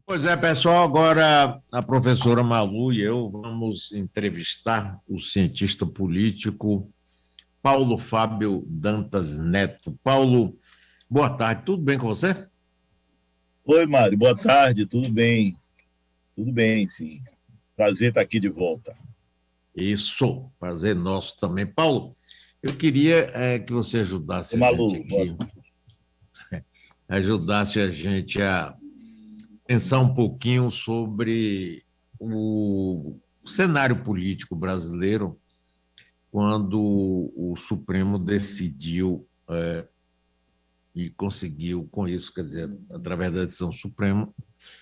Pois é, pessoal, agora a professora Malu e eu vamos entrevistar o cientista político Paulo Fábio Dantas Neto. Paulo, boa tarde, tudo bem com você? Oi, Mário, boa tarde, tudo bem? Tudo bem, sim. Prazer estar aqui de volta. Isso, prazer nosso também. Paulo, eu queria que você ajudasse Ô, a gente Malu, aqui, ajudasse a gente a pensar um pouquinho sobre o cenário político brasileiro quando o Supremo decidiu e conseguiu, com isso, quer dizer, através da decisão Suprema,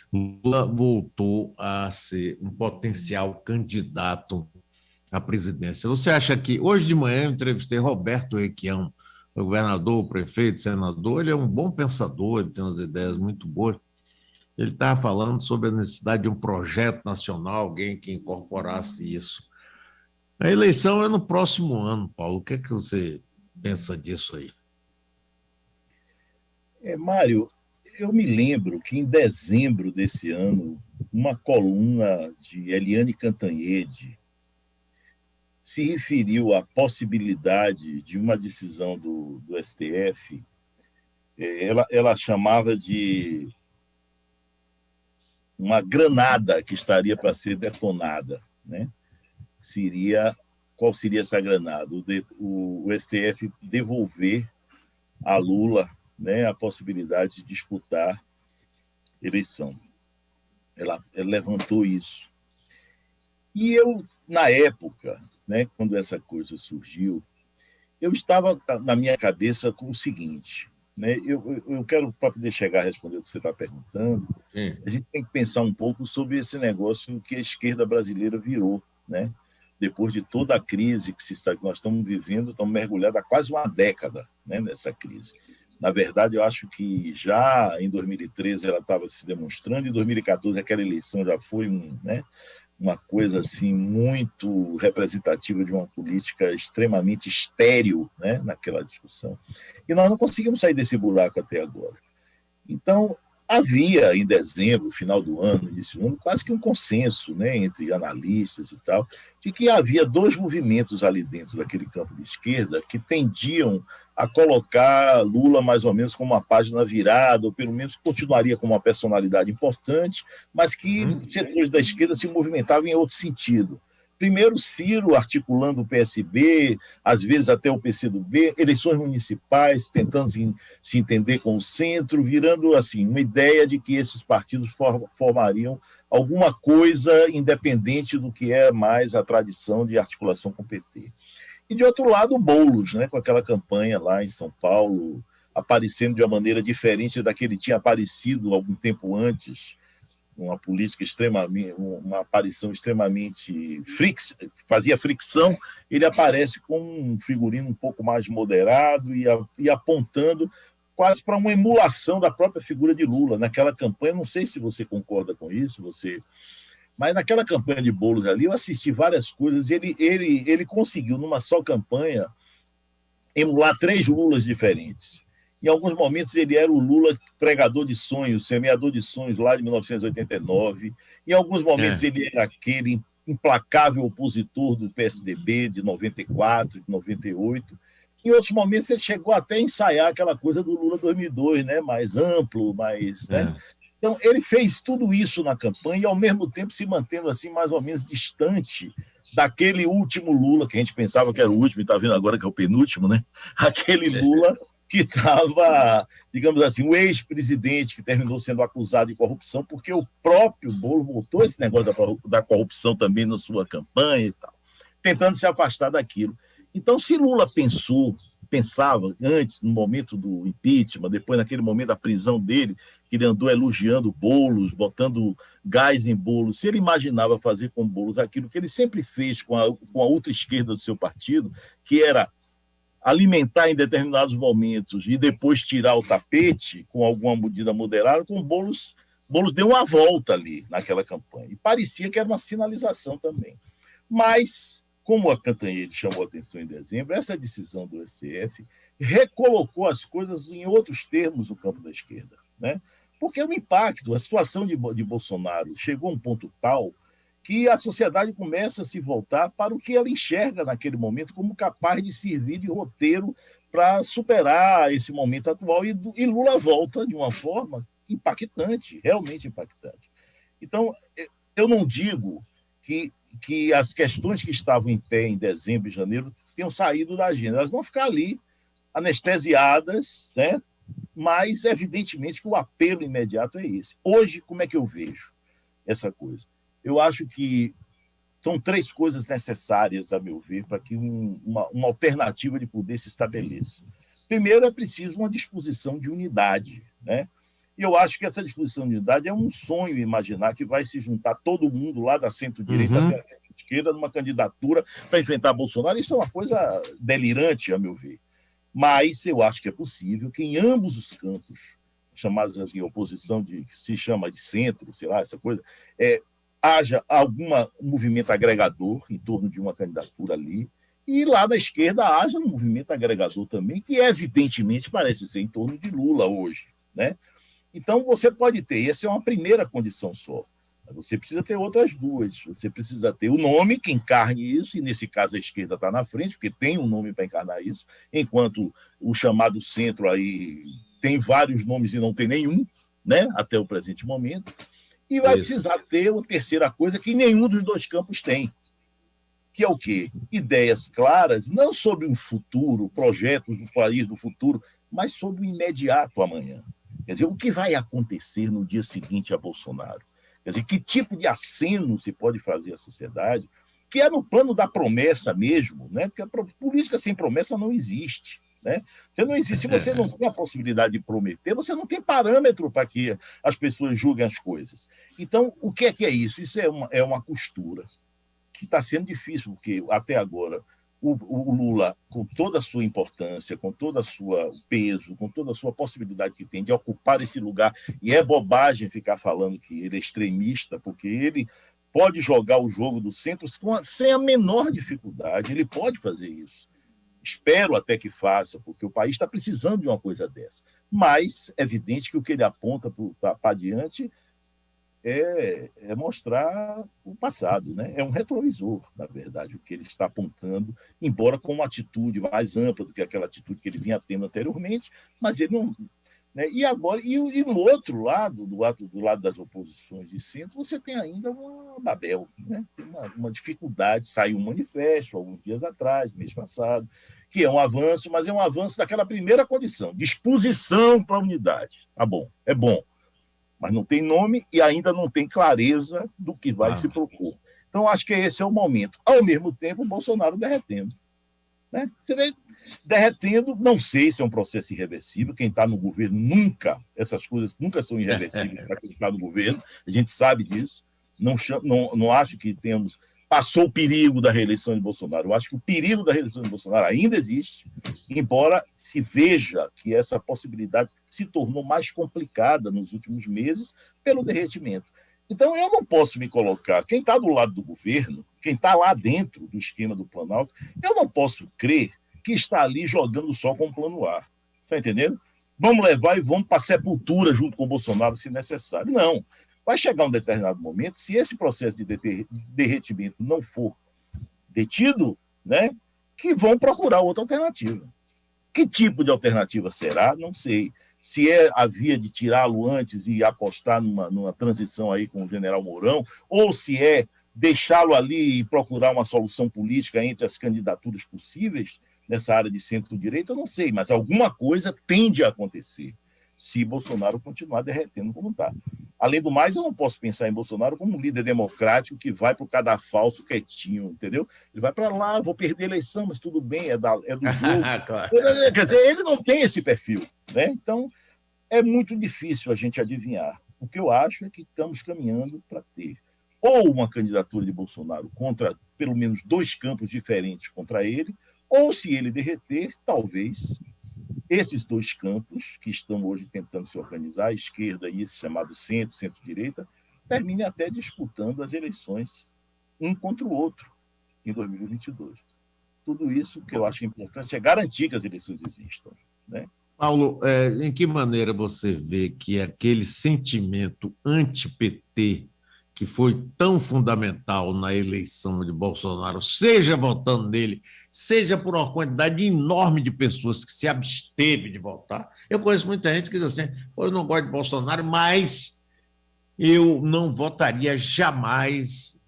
Lula voltou a ser um potencial candidato à presidência. Você acha que, hoje de manhã, eu entrevistei Roberto Requião, o governador, o prefeito, senador, ele é um bom pensador, ele tem umas ideias muito boas. Ele estava falando sobre a necessidade de um projeto nacional, alguém que incorporasse isso. A eleição é no próximo ano, Paulo. O que é que você pensa disso aí? Mário, eu me lembro que em dezembro desse ano, uma coluna de Eliane Cantanhede se referiu à possibilidade de uma decisão do STF. Ela chamava de uma granada que estaria para ser detonada, né? Seria Qual seria essa granada? O STF devolver a Lula, né, a possibilidade de disputar eleição. Ela levantou isso. E eu, na época, né, quando essa coisa surgiu, eu estava na minha cabeça com o seguinte, né, eu quero, para poder chegar a responder o que você está perguntando, Sim. a gente tem que pensar um pouco sobre esse negócio que a esquerda brasileira virou, né? Depois de toda a crise que nós estamos vivendo, estamos mergulhados há quase uma década, né, nessa crise. Na verdade, eu acho que já em 2013 ela estava se demonstrando, em 2014 aquela eleição já foi né, uma coisa assim muito representativa de uma política extremamente estéril, né, naquela discussão. E nós não conseguimos sair desse buraco até agora. Então, havia em dezembro, final do ano, início do ano, quase que um consenso, né, entre analistas e tal, de que havia dois movimentos ali dentro daquele campo de esquerda que tendiam a colocar Lula mais ou menos como uma página virada, ou pelo menos continuaria como uma personalidade importante, mas que Uhum. setores da esquerda se movimentavam em outro sentido. Primeiro, Ciro articulando o PSB, às vezes até o PCdoB, eleições municipais, tentando se entender com o centro, virando assim uma ideia de que esses partidos formariam alguma coisa independente do que é mais a tradição de articulação com o PT. E, de outro lado, o Boulos, né, com aquela campanha lá em São Paulo, aparecendo de uma maneira diferente da que ele tinha aparecido algum tempo antes, uma política extremamente, uma aparição extremamente fazia fricção, ele aparece com um figurino um pouco mais moderado e apontando quase para uma emulação da própria figura de Lula naquela campanha. Não sei se você concorda com isso, mas naquela campanha de Boulos ali eu assisti várias coisas. Ele conseguiu numa só campanha emular três Lulas diferentes. Em alguns momentos ele era o Lula pregador de sonhos, semeador de sonhos lá de 1989. Em alguns momentos É. ele era aquele implacável opositor do PSDB de 94, de 98. Em outros momentos ele chegou até a ensaiar aquela coisa do Lula 2002, né? Mais amplo, mais, né? É. Então ele fez tudo isso na campanha e ao mesmo tempo se mantendo assim mais ou menos distante daquele último Lula que a gente pensava que era o último e está vendo agora que é o penúltimo, né? Aquele Lula que estava, digamos assim, o ex-presidente que terminou sendo acusado de corrupção, porque o próprio Boulos botou esse negócio da corrupção também na sua campanha e tal, tentando se afastar daquilo. Então, se Lula pensava antes, no momento do impeachment, depois naquele momento da prisão dele, que ele andou elogiando Boulos, botando gás em Boulos, se ele imaginava fazer com Boulos aquilo que ele sempre fez com a outra esquerda do seu partido, que era alimentar em determinados momentos e depois tirar o tapete com alguma medida moderada, com Boulos deu uma volta ali naquela campanha. E parecia que era uma sinalização também. Mas, como a Cantanhede chamou a atenção em dezembro, essa decisão do STF recolocou as coisas em outros termos no campo da esquerda, né? Porque o impacto, a situação de Bolsonaro chegou a um ponto tal que a sociedade começa a se voltar para o que ela enxerga naquele momento como capaz de servir de roteiro para superar esse momento atual. E Lula volta de uma forma impactante, realmente impactante. Então, eu não digo que as questões que estavam em pé em dezembro e janeiro tenham saído da agenda. Elas vão ficar ali, anestesiadas, né? Mas, evidentemente, que o apelo imediato é esse. Hoje, como é que eu vejo essa coisa? Eu acho que são 3 coisas necessárias, a meu ver, para que uma alternativa de poder se estabeleça. Primeiro, é preciso uma disposição de unidade, né? E eu acho que essa disposição de unidade é um sonho imaginar que vai se juntar todo mundo lá da centro-direita até a centro-esquerda numa candidatura para enfrentar Bolsonaro. Isso é uma coisa delirante, a meu ver. Mas eu acho que é possível que em ambos os campos, chamados assim, oposição que se chama de centro, sei lá, essa coisa, haja algum movimento agregador em torno de uma candidatura ali, e lá na esquerda haja um movimento agregador também, que evidentemente parece ser em torno de Lula hoje, né? Então você pode ter, essa é uma primeira condição só. Você precisa ter outras 2. Você precisa ter o nome que encarne isso, e nesse caso a esquerda está na frente, porque tem um nome para encarnar isso, enquanto o chamado centro aí tem vários nomes e não tem nenhum, né, até o presente momento. E vai precisar ter uma terceira coisa que nenhum dos 2 campos tem, que é o quê? Ideias claras, não sobre um futuro, projetos do país do futuro, mas sobre o imediato amanhã. Quer dizer, o que vai acontecer no dia seguinte a Bolsonaro? Quer dizer, que tipo de aceno se pode fazer à sociedade, que é no plano da promessa mesmo, né? Porque a política sem promessa não existe. Né? Você não existe. Se você não tem a possibilidade de prometer, você não tem parâmetro para que as pessoas julguem as coisas. Então, o que é isso? Isso é uma costura que está sendo difícil, porque até agora o Lula, com toda a sua importância, com todo o seu peso, com toda a sua possibilidade que tem de ocupar esse lugar, e é bobagem ficar falando que ele é extremista, porque ele pode jogar o jogo do centro sem a menor dificuldade, ele pode fazer isso. Espero até que faça, porque o país está precisando de uma coisa dessa. Mas é evidente que o que ele aponta para adiante é mostrar o passado, né? É um retrovisor, na verdade, o que ele está apontando, embora com uma atitude mais ampla do que aquela atitude que ele vinha tendo anteriormente, mas ele não. Né? E agora, e no outro lado, do lado das oposições de centro, você tem ainda uma Babel, né? Tem uma dificuldade. Saiu um manifesto alguns dias atrás, mês passado, que é um avanço, mas é um avanço daquela primeira condição, disposição para a unidade. Tá bom, é bom, mas não tem nome e ainda não tem clareza do que vai se propor. Então, acho que esse é o momento. Ao mesmo tempo, o Bolsonaro derretendo. Né? Você vê derretendo, não sei se é um processo irreversível, quem está no governo essas coisas nunca são irreversíveis para quem está no governo, a gente sabe disso, não acho que passou o perigo da reeleição de Bolsonaro, eu acho que o perigo da reeleição de Bolsonaro ainda existe, embora se veja que essa possibilidade se tornou mais complicada nos últimos meses pelo derretimento. Então, eu não posso me colocar, quem está do lado do governo, quem está lá dentro do esquema do Planalto, eu não posso crer que está ali jogando só com o plano A. Está entendendo? Vamos levar e vamos para a sepultura junto com o Bolsonaro, se necessário. Não. Vai chegar um determinado momento, se esse processo de derretimento não for detido, né, que vão procurar outra alternativa. Que tipo de alternativa será? Não sei. Se é a via de tirá-lo antes e apostar numa transição aí com o general Mourão, ou se é deixá-lo ali e procurar uma solução política entre as candidaturas possíveis nessa área de centro-direita, eu não sei, mas alguma coisa tende a acontecer se Bolsonaro continuar derretendo como está. Além do mais, eu não posso pensar em Bolsonaro como um líder democrático que vai para o cadafalso quietinho, entendeu? Ele vai para lá, vou perder a eleição, mas tudo bem, é do jogo. Claro. Quer dizer, ele não tem esse perfil, né? Então, é muito difícil a gente adivinhar. O que eu acho é que estamos caminhando para ter ou uma candidatura de Bolsonaro contra pelo menos 2 campos diferentes contra ele, ou se ele derreter, talvez esses 2 campos que estão hoje tentando se organizar, a esquerda e esse chamado centro, centro-direita, terminem até disputando as eleições um contra o outro em 2022. Tudo isso que eu acho importante é garantir que as eleições existam, né? Paulo, em que maneira você vê que aquele sentimento anti-PT, que foi tão fundamental na eleição de Bolsonaro, seja votando nele, seja por uma quantidade enorme de pessoas que se absteve de votar? Eu conheço muita gente que diz assim: eu não gosto de Bolsonaro, mas eu não votaria jamais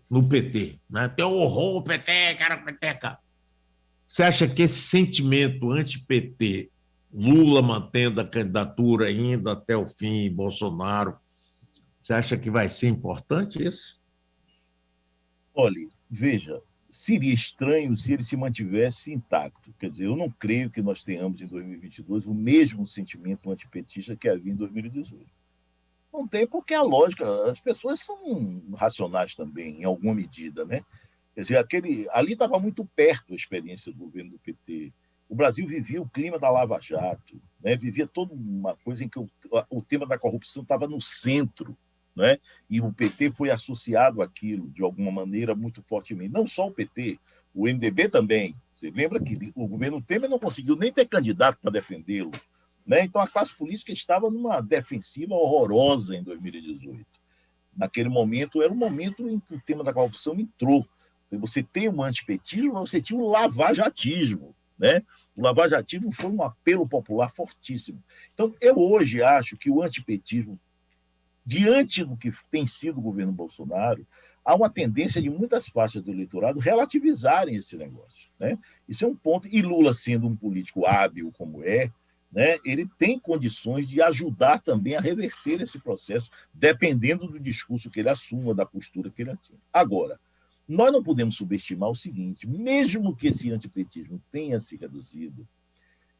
no PT. Né? Tem horror o PT, cara, o PT, cara. Você acha que esse sentimento anti-PT, Lula mantendo a candidatura ainda até o fim, Bolsonaro, você acha que vai ser importante isso? Olha, veja, seria estranho se ele se mantivesse intacto. Quer dizer, eu não creio que nós tenhamos em 2022 o mesmo sentimento antipetista que havia em 2018. Não tem, porque a lógica, as pessoas são racionais também, em alguma medida, né? Quer dizer, ali estava muito perto a experiência do governo do PT. O Brasil vivia o clima da Lava Jato, né? Vivia toda uma coisa em que o tema da corrupção estava no centro, né? E o PT foi associado àquilo, de alguma maneira, muito fortemente. Não só o PT, o MDB também. Você lembra que o governo Temer não conseguiu nem ter candidato para defendê-lo, né? Então a classe política estava numa defensiva horrorosa em 2018. Naquele momento, era um momento em que o tema da corrupção entrou. Você tem o antipetismo, mas você tinha o lavajatismo, né? O lavajatismo foi um apelo popular fortíssimo. Então, eu hoje acho que o antipetismo, diante do que tem sido o governo Bolsonaro, há uma tendência de muitas faixas do eleitorado relativizarem esse negócio, né? Isso é um ponto. E Lula, sendo um político hábil como é, né, ele tem condições de ajudar também a reverter esse processo, dependendo do discurso que ele assuma, da postura que ele assuma. Agora, nós não podemos subestimar o seguinte: mesmo que esse antipetismo tenha se reduzido,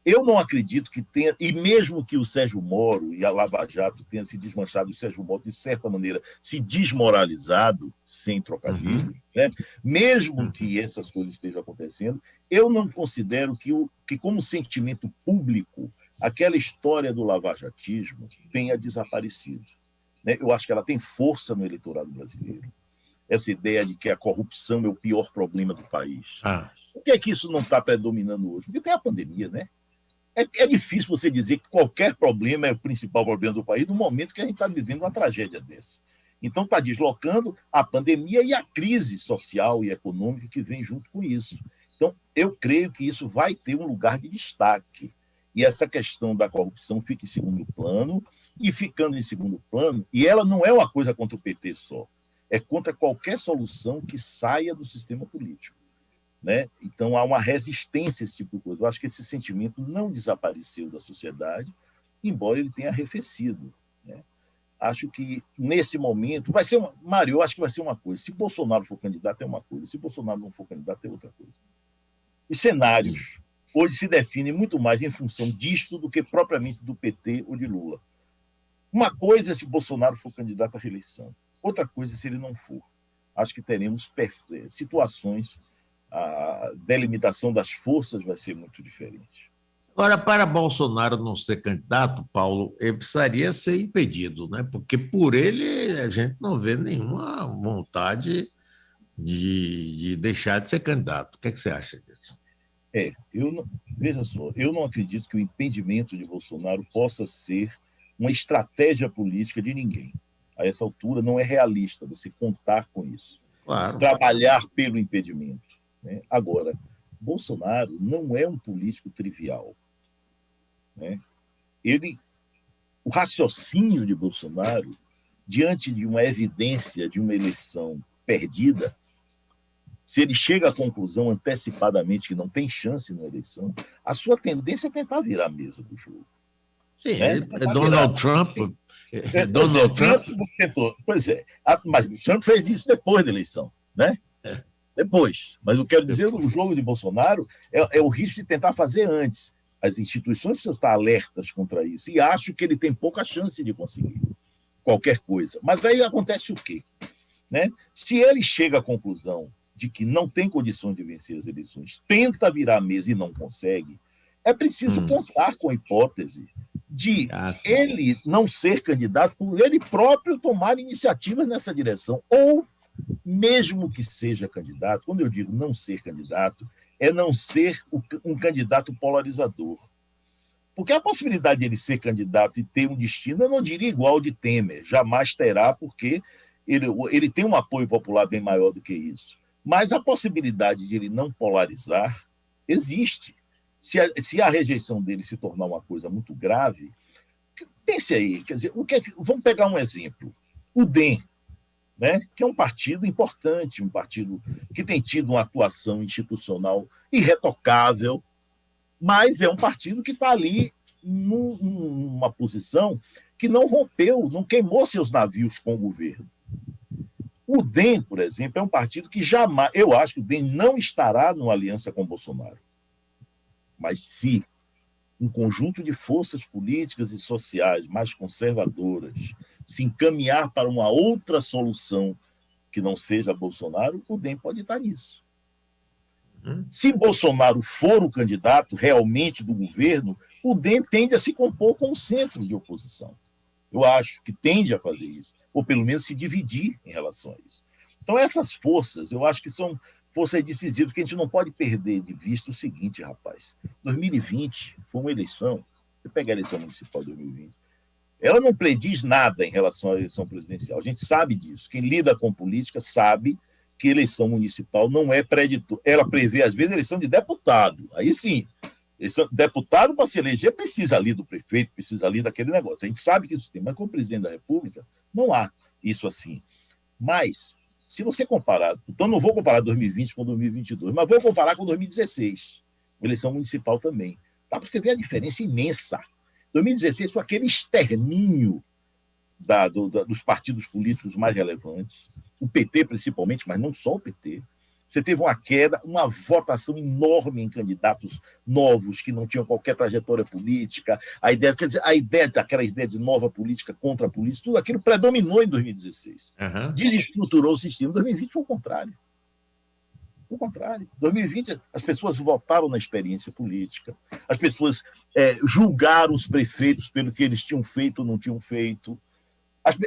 eu não acredito que tenha, e mesmo que o Sérgio Moro e a Lava Jato tenham se desmanchado, o Sérgio Moro, de certa maneira, se desmoralizado, sem trocadilho, né? Mesmo que essas coisas estejam acontecendo, eu não considero que como sentimento público, aquela história do lavajatismo tenha desaparecido, né? Eu acho que ela tem força no eleitorado brasileiro. Essa ideia de que a corrupção é o pior problema do país. Por que isso não está predominando hoje? Porque tem a pandemia, né? É difícil você dizer que qualquer problema é o principal problema do país no momento que a gente está vivendo uma tragédia dessa. Então, está deslocando a pandemia e a crise social e econômica que vem junto com isso. Então, eu creio que isso vai ter um lugar de destaque. E essa questão da corrupção fica em segundo plano, e ficando em segundo plano, e ela não é uma coisa contra o PT só, é contra qualquer solução que saia do sistema político, né? Então, há uma resistência a esse tipo de coisa. Eu acho que esse sentimento não desapareceu da sociedade, embora ele tenha arrefecido, né? Acho que, nesse momento, vai ser Mário, eu acho que vai ser uma coisa. Se Bolsonaro for candidato, é uma coisa. Se Bolsonaro não for candidato, é outra coisa. Os cenários hoje se definem muito mais em função disto do que propriamente do PT ou de Lula. Uma coisa é se Bolsonaro for candidato à reeleição. Outra coisa é se ele não for. Acho que teremos situações, a delimitação das forças vai ser muito diferente. Agora, para Bolsonaro não ser candidato, Paulo, ele precisaria ser impedido, né? Porque por ele a gente não vê nenhuma vontade de deixar de ser candidato. O que você acha disso? Veja só, eu não acredito que o impedimento de Bolsonaro possa ser uma estratégia política de ninguém. A essa altura não é realista você contar com isso. Claro. Trabalhar pelo impedimento, né? Agora, Bolsonaro não é um político trivial, né? O raciocínio de Bolsonaro, diante de uma evidência de uma eleição perdida, se ele chega à conclusão antecipadamente que não tem chance na eleição, a sua tendência é tentar virar a mesa do jogo. Sim, né? Donald Trump. Donald Trump tentou. Pois é, mas o Trump fez isso depois da eleição, né? Depois. Mas eu quero dizer, o jogo de Bolsonaro é o risco de tentar fazer antes. As instituições precisam estar alertas contra isso. E acho que ele tem pouca chance de conseguir qualquer coisa. Mas aí acontece o quê? Né? Se ele chega à conclusão de que não tem condições de vencer as eleições, tenta virar a mesa e não consegue, é preciso contar com a hipótese de ele não ser candidato, por ele próprio tomar iniciativas nessa direção. Ou, mesmo que seja candidato, quando eu digo não ser candidato, é não ser um candidato polarizador. Porque a possibilidade de ele ser candidato e ter um destino, eu não diria igual ao de Temer, jamais terá, porque ele tem um apoio popular bem maior do que isso. Mas a possibilidade de ele não polarizar existe. Se a rejeição dele se tornar uma coisa muito grave, pense aí, quer dizer, vamos pegar um exemplo. O DEM, né, que é um partido importante, um partido que tem tido uma atuação institucional irretocável, mas é um partido que está ali numa posição que não rompeu, não queimou seus navios com o governo. O DEM, por exemplo, é um partido que jamais, eu acho que o DEM não estará numa aliança com o Bolsonaro. Mas se um conjunto de forças políticas e sociais mais conservadoras se encaminhar para uma outra solução que não seja Bolsonaro, o DEM pode estar nisso. Se Bolsonaro for o candidato realmente do governo, o DEM tende a se compor com o centro de oposição. Eu acho que tende a fazer isso, ou pelo menos se dividir em relação a isso. Então, essas forças, eu acho que são forças decisivas, que a gente não pode perder de vista o seguinte, rapaz. 2020 foi uma eleição, você pega a eleição municipal de 2020, ela não prediz nada em relação à eleição presidencial. A gente sabe disso. Quem lida com política sabe que eleição municipal não é preditor. Ela prevê, às vezes, eleição de deputado. Aí sim, deputado, para se eleger, precisa ali do prefeito, precisa ali daquele negócio. A gente sabe que isso tem, mas como presidente da República, não há isso assim. Mas, se você comparar, então não vou comparar 2020 com 2022, mas vou comparar com 2016, eleição municipal também. Dá para você ver a diferença imensa. 2016 foi aquele extermínio dos partidos políticos mais relevantes, o PT principalmente, mas não só o PT. Você teve uma queda, uma votação enorme em candidatos novos que não tinham qualquer trajetória política. Aquela ideia de nova política contra a política, tudo aquilo predominou em 2016. Desestruturou o sistema. Em 2020 foi o contrário. Foi o contrário. Em 2020, as pessoas votaram na experiência política, as pessoas julgaram os prefeitos pelo que eles tinham feito ou não tinham feito.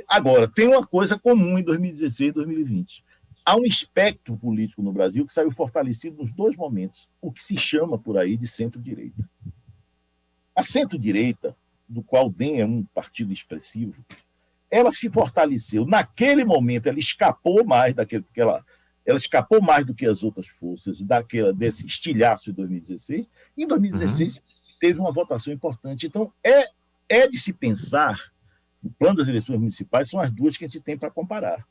Agora, tem uma coisa comum em 2016 e 2020. Há um espectro político no Brasil que saiu fortalecido nos dois momentos, o que se chama por aí de centro-direita. A centro-direita, do qual o DEM é um partido expressivo, ela se fortaleceu. Naquele momento, ela escapou mais ela escapou mais do que as outras forças desse estilhaço de 2016. E em 2016 teve uma votação importante. Então, é de se pensar, o plano das eleições municipais são as duas que a gente tem para comparar.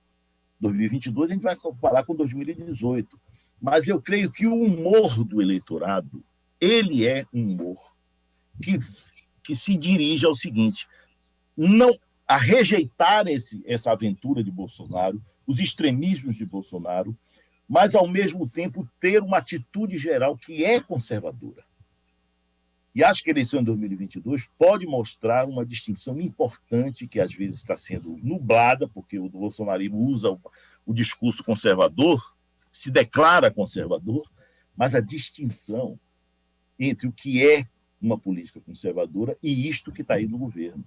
2022 a gente vai comparar com 2018. Mas eu creio que o humor do eleitorado, ele é um humor que se dirige ao seguinte, a rejeitar essa aventura de Bolsonaro, os extremismos de Bolsonaro, mas, ao mesmo tempo, ter uma atitude geral que é conservadora. E acho que a eleição de 2022 pode mostrar uma distinção importante que, às vezes, está sendo nublada, porque o bolsonarismo usa o discurso conservador, se declara conservador, mas a distinção entre o que é uma política conservadora e isto que está aí no governo.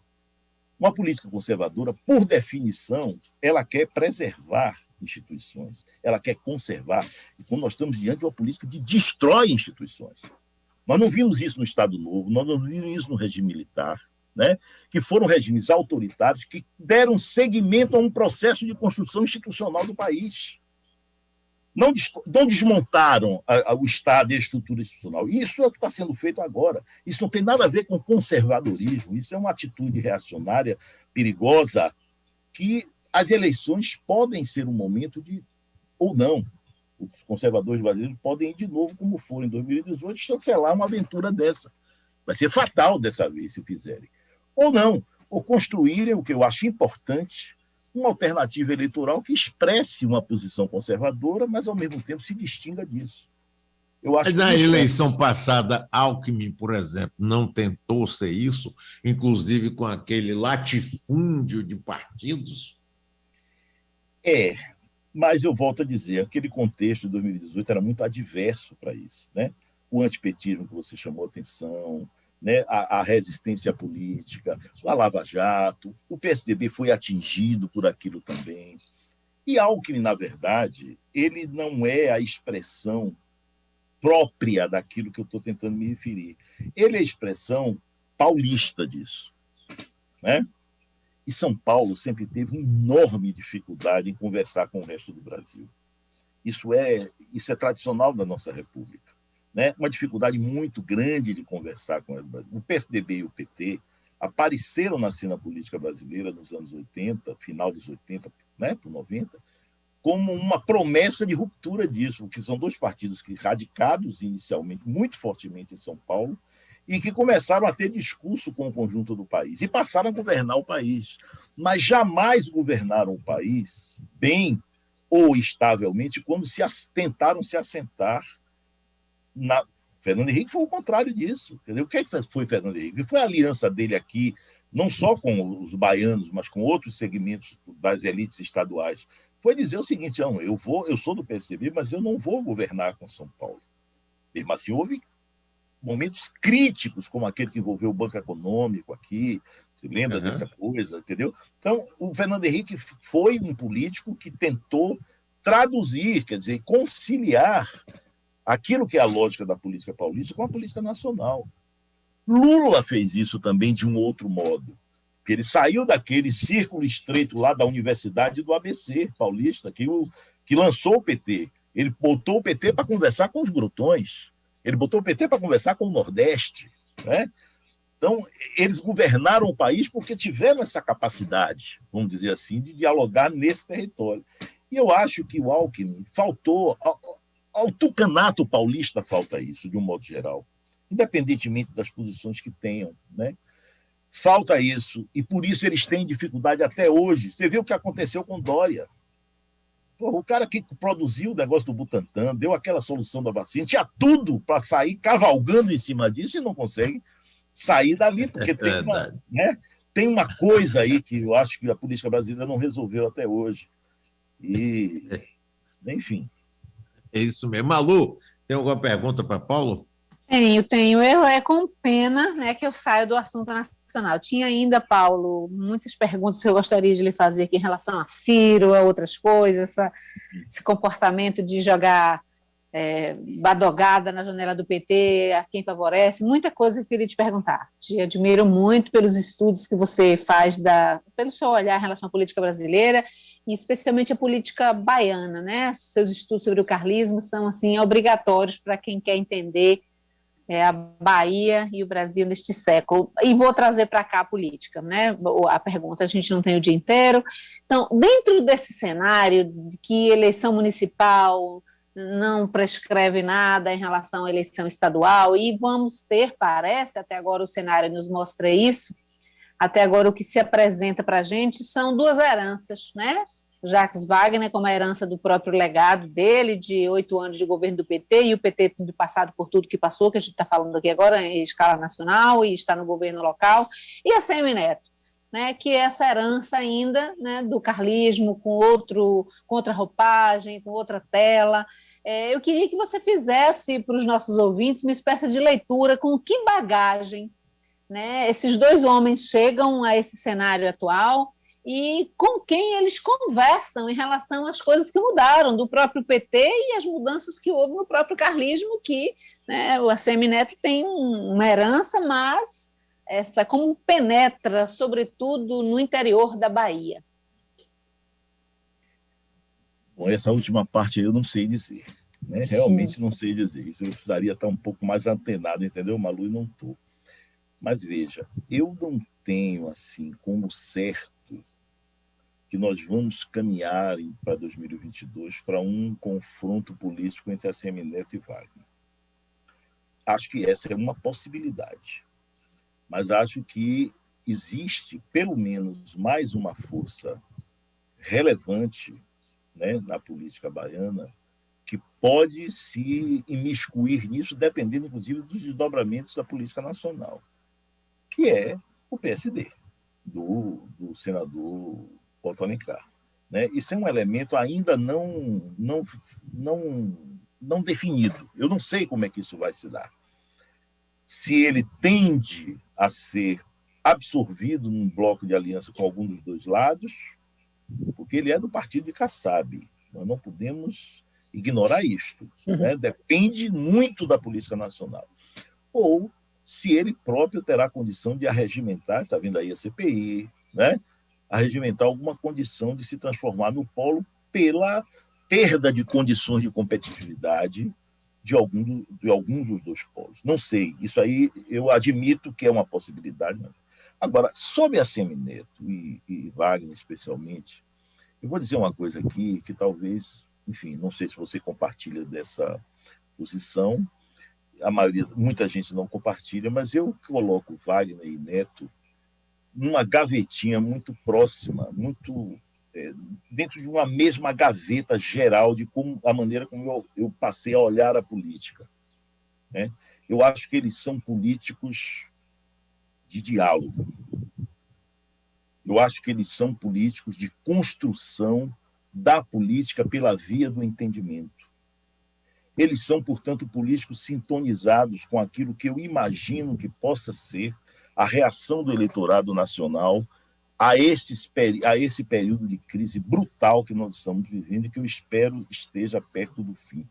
Uma política conservadora, por definição, ela quer preservar instituições, ela quer conservar. E quando nós estamos diante de uma política que destrói instituições. Nós não vimos isso no Estado Novo, nós não vimos isso no regime militar, né? Que foram regimes autoritários que deram seguimento a um processo de construção institucional do país. Não desmontaram o Estado e a estrutura institucional. Isso é o que está sendo feito agora. Isso não tem nada a ver com conservadorismo. Isso é uma atitude reacionária, perigosa, que as eleições podem ser um momento de... ou não. Os conservadores brasileiros podem ir de novo, como foram em 2018, chancelar uma aventura dessa. Vai ser fatal dessa vez, se fizerem. Ou não. Ou construírem, o que eu acho importante, uma alternativa eleitoral que expresse uma posição conservadora, mas, ao mesmo tempo, se distinga disso. Eu acho Na eleição passada, Alckmin, por exemplo, não tentou ser isso, inclusive com aquele latifúndio de partidos? Mas eu volto a dizer, aquele contexto de 2018 era muito adverso para isso, né? O antipetismo que você chamou a atenção, né? A resistência política, a Lava Jato, o PSDB foi atingido por aquilo também. E Alckmin, na verdade, ele não é a expressão própria daquilo que eu estou tentando me referir. Ele é a expressão paulista disso, né? E São Paulo sempre teve enorme dificuldade em conversar com o resto do Brasil. Isso é tradicional da nossa República, né? Uma dificuldade muito grande de conversar com o resto do Brasil. O PSDB e o PT apareceram na cena política brasileira nos anos 80, final dos 80, né, por 90, como uma promessa de ruptura disso, porque são dois partidos que radicados inicialmente muito fortemente em São Paulo e que começaram a ter discurso com o conjunto do país e passaram a governar o país, mas jamais governaram o país bem ou estavelmente quando tentaram se assentar na... Fernando Henrique foi o contrário disso. Entendeu? O que foi Fernando Henrique? Foi a aliança dele aqui, não só com os baianos, mas com outros segmentos das elites estaduais. Foi dizer o seguinte: não, eu sou do PSDB, mas eu não vou governar com São Paulo. Mesmo assim, houve momentos críticos, como aquele que envolveu o Banco Econômico aqui, você lembra dessa coisa, entendeu? Então, o Fernando Henrique foi um político que tentou traduzir, quer dizer, conciliar aquilo que é a lógica da política paulista com a política nacional. Lula fez isso também de um outro modo, porque ele saiu daquele círculo estreito lá da Universidade do ABC paulista, que lançou o PT. Ele botou o PT para conversar com os grotões, ele botou o PT para conversar com o Nordeste, né? Então, eles governaram o país porque tiveram essa capacidade, vamos dizer assim, de dialogar nesse território. E eu acho que o Alckmin faltou... Ao tucanato paulista falta isso, de um modo geral, independentemente das posições que tenham, né? Falta isso, e por isso eles têm dificuldade até hoje. Você viu o que aconteceu com Dória. Porra, o cara que produziu o negócio do Butantan, deu aquela solução da vacina, tinha tudo para sair cavalgando em cima disso e não consegue sair dali, porque tem uma coisa aí que eu acho que a política brasileira não resolveu até hoje. E, enfim... É isso mesmo. Malu, tem alguma pergunta para Paulo? Tenho. Eu com pena, né, que eu saio do assunto nacional. Tinha ainda, Paulo, muitas perguntas que eu gostaria de lhe fazer aqui em relação a Ciro, a outras coisas, esse comportamento de jogar badogada na janela do PT, a quem favorece, muita coisa que eu queria te perguntar. Te admiro muito pelos estudos que você faz, pelo seu olhar em relação à política brasileira, e especialmente a política baiana, né? Seus estudos sobre o carlismo são assim obrigatórios para quem quer entender a Bahia e o Brasil neste século. E vou trazer para cá a política, né? A pergunta, a gente não tem o dia inteiro. Então, dentro desse cenário de que eleição municipal não prescreve nada em relação à eleição estadual, e vamos ter, parece, até agora o cenário nos mostra isso, até agora o que se apresenta para a gente são duas heranças, né? Jacques Wagner, como a herança do próprio legado dele, de 8 anos de governo do PT, e o PT tendo passado por tudo que passou, que a gente está falando aqui agora em escala nacional, e está no governo local, e a Semineto, né, que é essa herança ainda, né, do carlismo, com outra roupagem, com outra tela. Eu queria que você fizesse para os nossos ouvintes uma espécie de leitura com que bagagem, né, esses dois homens chegam a esse cenário atual e com quem eles conversam em relação às coisas que mudaram do próprio PT e as mudanças que houve no próprio carlismo, que, né, o ACM Neto tem uma herança, mas como penetra, sobretudo, no interior da Bahia. Bom, essa última parte aí eu não sei dizer, né? Realmente não sei dizer. Isso eu precisaria estar um pouco mais antenado, entendeu, Malu? E não estou. Mas veja, eu não tenho assim como certo que nós vamos caminhar para 2022 para um confronto político entre a Semineto e Wagner. Acho que essa é uma possibilidade, mas acho que existe, pelo menos, mais uma força relevante, né, na política baiana que pode se imiscuir nisso, dependendo, inclusive, dos desdobramentos da política nacional, que é o PSD, do senador Otto Alencar, né? Isso é um elemento ainda não definido. Eu não sei como é que isso vai se dar. Se ele tende a ser absorvido num bloco de aliança com algum dos dois lados, porque ele é do partido de Kassab. Nós não podemos ignorar isto, né? Depende muito da política nacional. Ou se ele próprio terá condição de arregimentar, está vendo aí a CPI, né? Arregimentar alguma condição de se transformar no polo pela perda de condições de competitividade de alguns dos dois polos. Não sei, isso aí eu admito que é uma possibilidade. Né? Agora, sobre a Semineto e Wagner especialmente, eu vou dizer uma coisa aqui que talvez, enfim, não sei se você compartilha dessa posição, muita gente não compartilha, mas eu coloco Wagner e Neto numa gavetinha muito próxima, muito dentro de uma mesma gaveta geral de a maneira como eu passei a olhar a política. Né? Eu acho que eles são políticos de diálogo. Eu acho que eles são políticos de construção da política pela via do entendimento. Eles são, portanto, políticos sintonizados com aquilo que eu imagino que possa ser a reação do eleitorado nacional a esse período de crise brutal que nós estamos vivendo e que eu espero esteja perto do fim.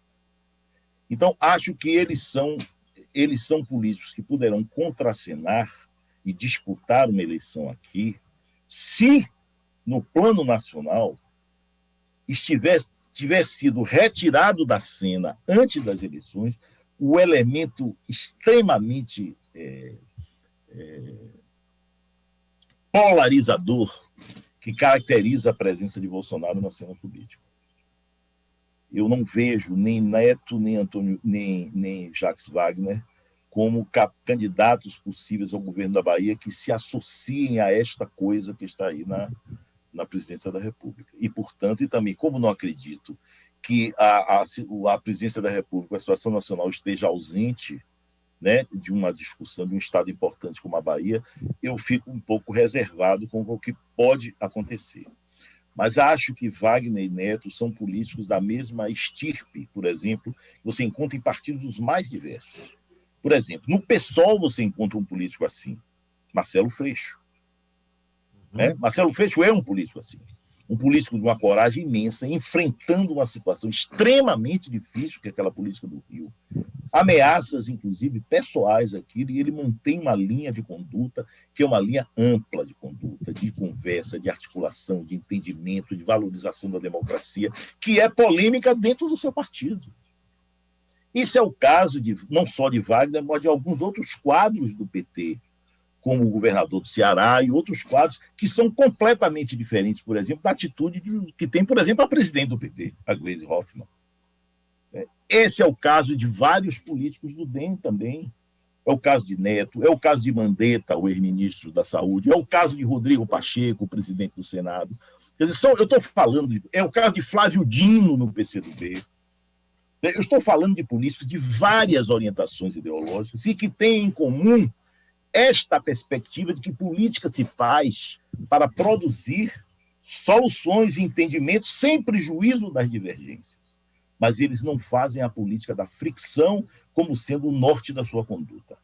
Então, acho que eles são políticos que poderão contracenar e disputar uma eleição aqui se, no plano nacional, tiver sido retirado da cena antes das eleições o elemento extremamente polarizador que caracteriza a presença de Bolsonaro na cena política. Eu não vejo nem Neto, nem Jacques Wagner como candidatos possíveis ao governo da Bahia que se associem a esta coisa que está aí na presidência da República. E, portanto, e também, como não acredito que a presidência da República, a situação nacional esteja ausente, né, de uma discussão de um estado importante como a Bahia, eu fico um pouco reservado com o que pode acontecer. Mas acho que Wagner e Neto são políticos da mesma estirpe, por exemplo, que você encontra em partidos os mais diversos. Por exemplo, no PSOL você encontra um político assim, Marcelo Freixo. Né? Marcelo Freixo é um político assim. Um político de uma coragem imensa, enfrentando uma situação extremamente difícil, que é aquela política do Rio. Ameaças, inclusive, pessoais aqui, e ele mantém uma linha de conduta, que é uma linha ampla de conduta, de conversa, de articulação, de entendimento, de valorização da democracia, que é polêmica dentro do seu partido. Esse é o caso não só de Wagner, mas de alguns outros quadros do PT, como o governador do Ceará e outros quadros que são completamente diferentes, por exemplo, da atitude que tem, por exemplo, a presidente do PT, a Gleisi Hoffmann. Esse é o caso de vários políticos do DEM também. É o caso de Neto, é o caso de Mandetta, o ex-ministro da Saúde, é o caso de Rodrigo Pacheco, o presidente do Senado. Quer dizer, eu estou falando, é o caso de Flávio Dino no PCdoB. Eu estou falando de políticos de várias orientações ideológicas e que têm em comum esta perspectiva de que política se faz para produzir soluções e entendimentos sem prejuízo das divergências. Mas eles não fazem a política da fricção como sendo o norte da sua conduta.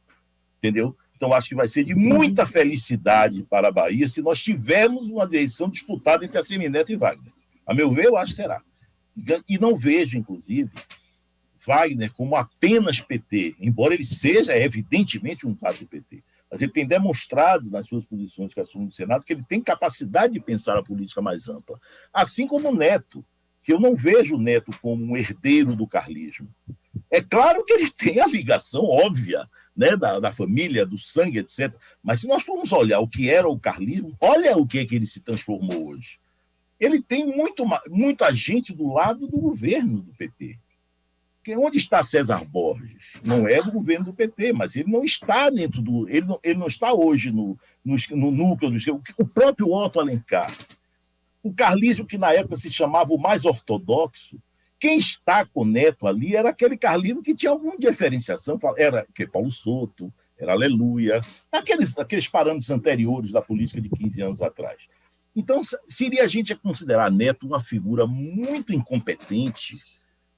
Entendeu? Então, acho que vai ser de muita felicidade para a Bahia se nós tivermos uma eleição disputada entre a Semineto e Wagner. A meu ver, eu acho que será. E não vejo, inclusive, Wagner como apenas PT, embora ele seja, evidentemente, um quadro do PT. Mas ele tem demonstrado nas suas posições que assume no Senado que ele tem capacidade de pensar a política mais ampla. Assim como o Neto, que eu não vejo o Neto como um herdeiro do carlismo. É claro que ele tem a ligação óbvia, né, da família, do sangue, etc. Mas se nós formos olhar o que era o carlismo, olha o que é que ele se transformou hoje. Ele tem muita gente do lado do governo do PT. Porque onde está César Borges? Não é do governo do PT, mas ele não está dentro do... Ele não está hoje no núcleo do... O próprio Otto Alencar, o carlismo que na época se chamava o mais ortodoxo, quem está com o Neto ali era aquele carlismo que tinha alguma diferenciação, era que Paulo Soto, era Aleluia, aqueles parâmetros anteriores da política de 15 anos atrás. Então, seria a gente considerar Neto uma figura muito incompetente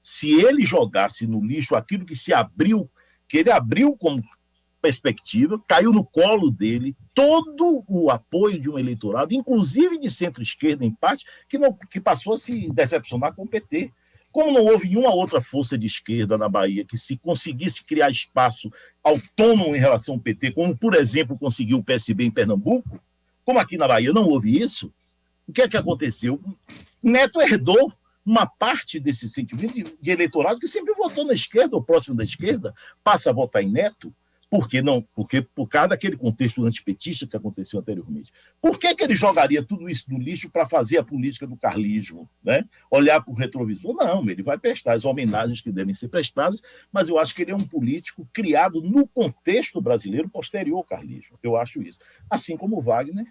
se ele jogasse no lixo aquilo que ele abriu como perspectiva, caiu no colo dele todo o apoio de um eleitorado, inclusive de centro-esquerda, em parte, que passou a se decepcionar com o PT. Como não houve nenhuma outra força de esquerda na Bahia que se conseguisse criar espaço autônomo em relação ao PT, como, por exemplo, conseguiu o PSB em Pernambuco, como aqui na Bahia não houve isso, o que é que aconteceu? Neto herdou uma parte desse sentimento de eleitorado que sempre votou na esquerda, ou próximo da esquerda, passa a votar em Neto. Por que não? Porque por causa daquele contexto antipetista que aconteceu anteriormente. Por que ele jogaria tudo isso no lixo para fazer a política do carlismo? Né? Olhar para o retrovisor? Não, ele vai prestar as homenagens que devem ser prestadas, mas eu acho que ele é um político criado no contexto brasileiro posterior ao carlismo. Eu acho isso. Assim como o Wagner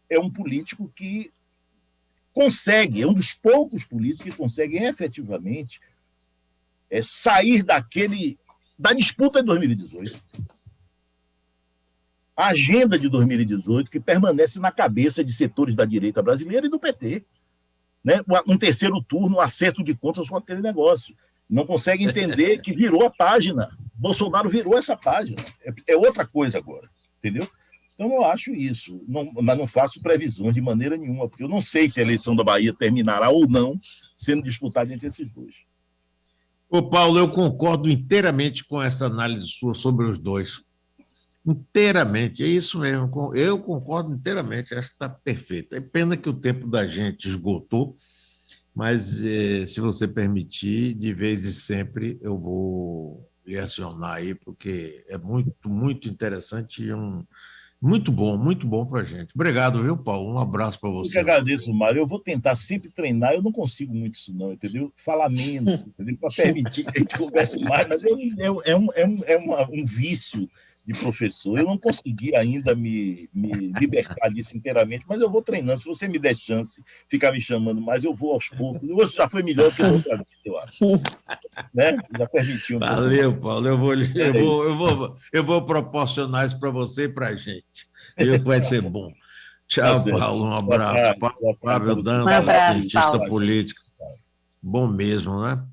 é um político que consegue, é um dos poucos políticos que conseguem efetivamente sair da disputa de 2018. A agenda de 2018 que permanece na cabeça de setores da direita brasileira e do PT. Né? Um terceiro turno, um acerto de contas com aquele negócio. Não consegue entender que virou a página. Bolsonaro virou essa página. É outra coisa agora. Entendeu? Então, eu acho isso. Mas não faço previsões de maneira nenhuma, porque eu não sei se a eleição da Bahia terminará ou não sendo disputada entre esses dois. Ô, Paulo, eu concordo inteiramente com essa análise sua sobre os dois. Inteiramente, é isso mesmo. Eu concordo inteiramente, acho que está perfeito. É pena que o tempo da gente esgotou, mas se você permitir, de vez em sempre eu vou lhe acionar aí, porque é muito, muito interessante e muito bom para a gente. Obrigado, viu, Paulo? Um abraço para você. Eu que agradeço, Mário. Eu vou tentar sempre treinar. Eu não consigo muito isso, não, entendeu? Falar menos, entendeu? Para permitir que a gente converse mais, mas um vício de professor. Eu não consegui ainda me libertar disso inteiramente, mas eu vou treinando. Se você me der chance, ficar me chamando mais, eu vou aos poucos. Hoje já foi melhor que a outra vez, eu acho. Né? Já permitiu. Valeu, Paulo. Eu vou proporcionar isso para você e para a gente. Vai ser bom. Tchau, Paulo. Um abraço. Fábio Dantas, cientista político. Bom mesmo, né?